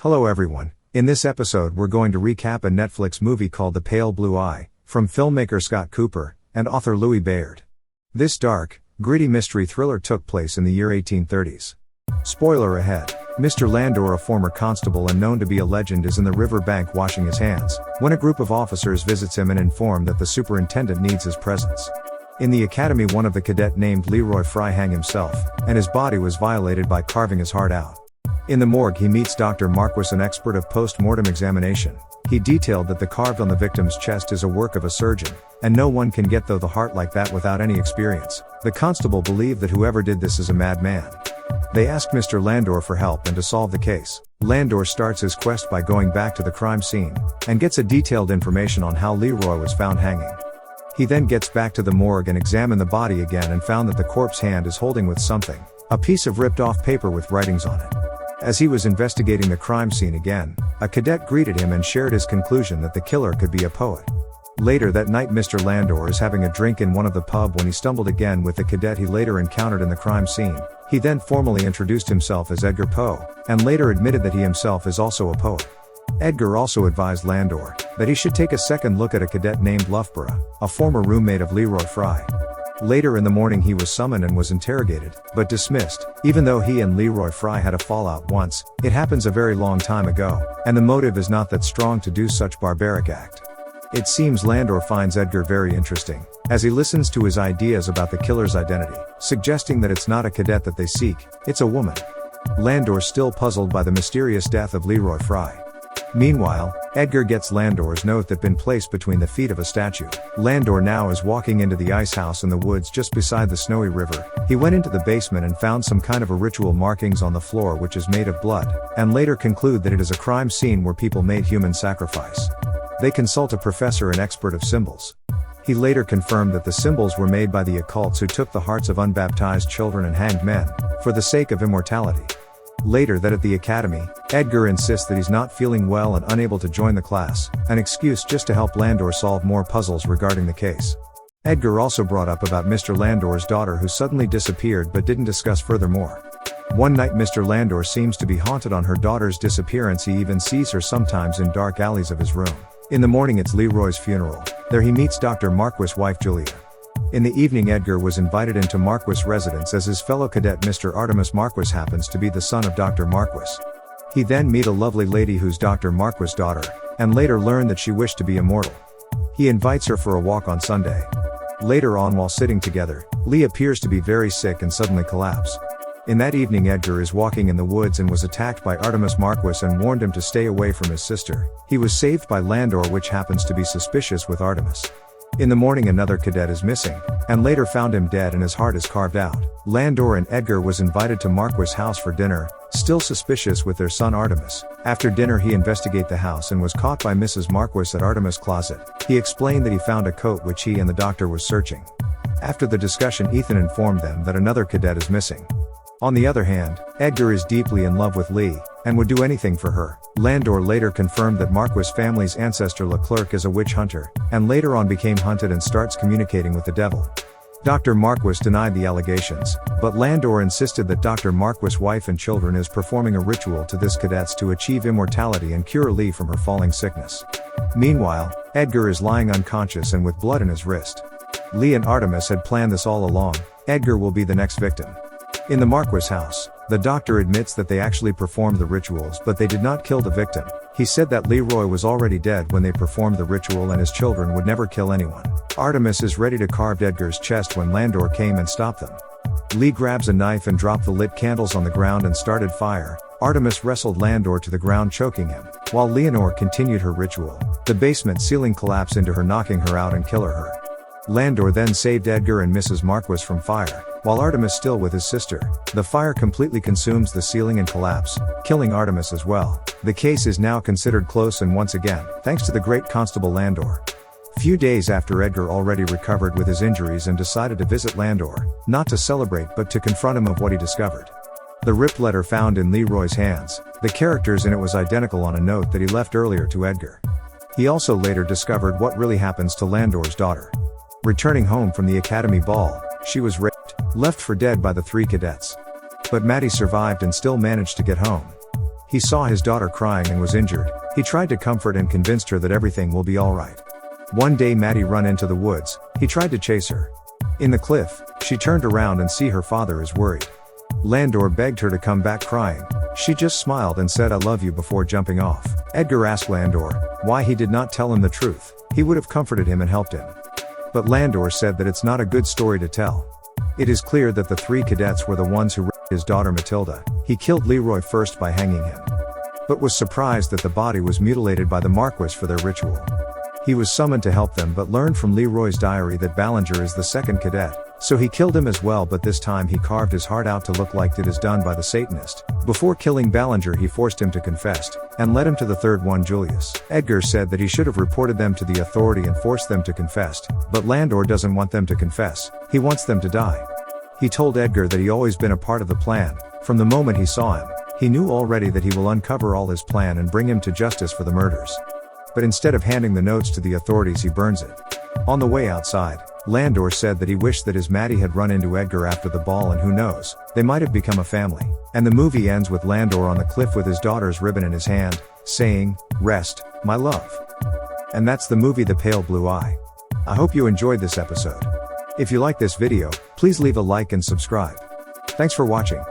Hello everyone, in this episode we're going to recap a Netflix movie called The Pale Blue Eye, from filmmaker Scott Cooper, and author Louis Bayard. This dark, gritty mystery thriller took place in the year 1830s. Spoiler ahead, Mr. Landor, a former constable and known to be a legend, is in the river bank washing his hands, when a group of officers visits him and inform that the superintendent needs his presence. In the academy, one of the cadet named Leroy Fry hanged himself, and his body was violated by carving his heart out. In the morgue he meets Dr. Marquis, an expert of post-mortem examination. He detailed that the carved on the victim's chest is a work of a surgeon, and no one can get the heart like that without any experience. The constable believed that whoever did this is a madman. They ask Mr. Landor for help and to solve the case. Landor starts his quest by going back to the crime scene, and gets a detailed information on how Leroy was found hanging. He then gets back to the morgue and examined the body again and found that the corpse hand is holding with something, a piece of ripped off paper with writings on it. As he was investigating the crime scene again, a cadet greeted him and shared his conclusion that the killer could be a poet. Later that night Mr. Landor is having a drink in one of the pub when he stumbled again with the cadet he later encountered in the crime scene. He then formally introduced himself as Edgar Poe, and later admitted that he himself is also a poet. Edgar also advised Landor that he should take a second look at a cadet named Loughborough, a former roommate of Leroy Fry. Later in the morning he was summoned and was interrogated, but dismissed, even though he and Leroy Fry had a fallout once. It happens a very long time ago, and the motive is not that strong to do such barbaric act. It seems Landor finds Edgar very interesting, as he listens to his ideas about the killer's identity, suggesting that it's not a cadet that they seek, it's a woman. Landor still puzzled by the mysterious death of Leroy Fry. Meanwhile, Edgar gets Landor's note that been placed between the feet of a statue. Landor now is walking into the ice house in the woods just beside the snowy river. He went into the basement and found some kind of a ritual markings on the floor which is made of blood, and later conclude that it is a crime scene where people made human sacrifice. They consult a professor and expert of symbols. He later confirmed that the symbols were made by the occults who took the hearts of unbaptized children and hanged men, for the sake of immortality. Later that at the academy, Edgar insists that he's not feeling well and unable to join the class, an excuse just to help Landor solve more puzzles regarding the case. Edgar also brought up about Mr. Landor's daughter who suddenly disappeared but didn't discuss furthermore. One night Mr. Landor seems to be haunted on her daughter's disappearance. He even sees her sometimes in dark alleys of his room. In the morning it's Leroy's funeral. There he meets Dr. Marquis' wife Julia. In the evening Edgar was invited into Marquis' residence as his fellow cadet Mr. Artemus. Marquis happens to be the son of Dr. Marquis. He then meet a lovely lady who's Dr. Marquis' daughter, and later learn that she wished to be immortal. He invites her for a walk on Sunday. Later on while sitting together, Lee appears to be very sick and suddenly collapse. In that evening Edgar is walking in the woods and was attacked by Artemus. Marquis and warned him to stay away from his sister. He was saved by Landor, which happens to be suspicious with Artemus. In the morning another cadet is missing, and later found him dead and his heart is carved out. Landor and Edgar was invited to Marquis' house for dinner, still suspicious with their son Artemus. After dinner he investigate the house and was caught by Mrs. Marquis at Artemus' closet. He explained that he found a coat which he and the doctor was searching. After the discussion Ethan informed them that another cadet is missing. On the other hand, Edgar is deeply in love with Lee, and would do anything for her. Landor later confirmed that Marquis' family's ancestor Clerc is a witch hunter, and later on became hunted and starts communicating with the devil. Dr. Marquis denied the allegations, but Landor insisted that Dr. Marquis' wife and children is performing a ritual to this cadets to achieve immortality and cure Lee from her falling sickness. Meanwhile, Edgar is lying unconscious and with blood in his wrist. Lea and Artemus had planned this all along. Edgar will be the next victim. In the Marquis' house, the doctor admits that they actually performed the rituals but they did not kill the victim. He said that Leroy was already dead when they performed the ritual and his children would never kill anyone. Artemus is ready to carve Edgar's chest when Landor came and stopped them. Lee grabs a knife and dropped the lit candles on the ground and started fire. Artemus wrestled Landor to the ground, choking him, while Leonore continued her ritual. The basement ceiling collapsed into her, knocking her out and killing her. Landor then saved Edgar and Mrs. Marquis from fire, while Artemus still with his sister. The fire completely consumes the ceiling and collapse, killing Artemus as well. The case is now considered close and once again, thanks to the great constable Landor. Few days after Edgar already recovered with his injuries and decided to visit Landor, not to celebrate but to confront him of what he discovered. The ripped letter found in Leroy's hands, the characters in it was identical on a note that he left earlier to Edgar. He also later discovered what really happens to Landor's daughter. Returning home from the academy ball, she was raped, left for dead by the three cadets. But Maddie survived and still managed to get home. He saw his daughter crying and was injured. He tried to comfort and convinced her that everything will be alright. One day Maddie run into the woods. He tried to chase her. In the cliff, she turned around and see her father is worried. Landor begged her to come back crying. She just smiled and said I love you before jumping off. Edgar asked Landor why he did not tell him the truth. He would have comforted him and helped him. But Landor said that it's not a good story to tell. It is clear that the 3 cadets were the ones who raped his daughter Matilda. He killed Leroy first by hanging him, but was surprised that the body was mutilated by the Marquis for their ritual. He was summoned to help them but learned from Leroy's diary that Ballinger is the 2nd cadet, so he killed him as well, but this time he carved his heart out to look like it is done by the Satanist. Before killing Ballinger he forced him to confess, and led him to the 3rd one, Julius. Edgar said that he should have reported them to the authority and forced them to confess, but Landor doesn't want them to confess, he wants them to die. He told Edgar that he always been a part of the plan. From the moment he saw him, he knew already that he will uncover all his plan and bring him to justice for the murders. But instead of handing the notes to the authorities he burns it. On the way outside, Landor said that he wished that his Maddie had run into Edgar after the ball, and who knows, they might have become a family. And the movie ends with Landor on the cliff with his daughter's ribbon in his hand, saying, "Rest, my love." And that's the movie The Pale Blue Eye. I hope you enjoyed this episode. If you like this video, please leave a like and subscribe. Thanks for watching.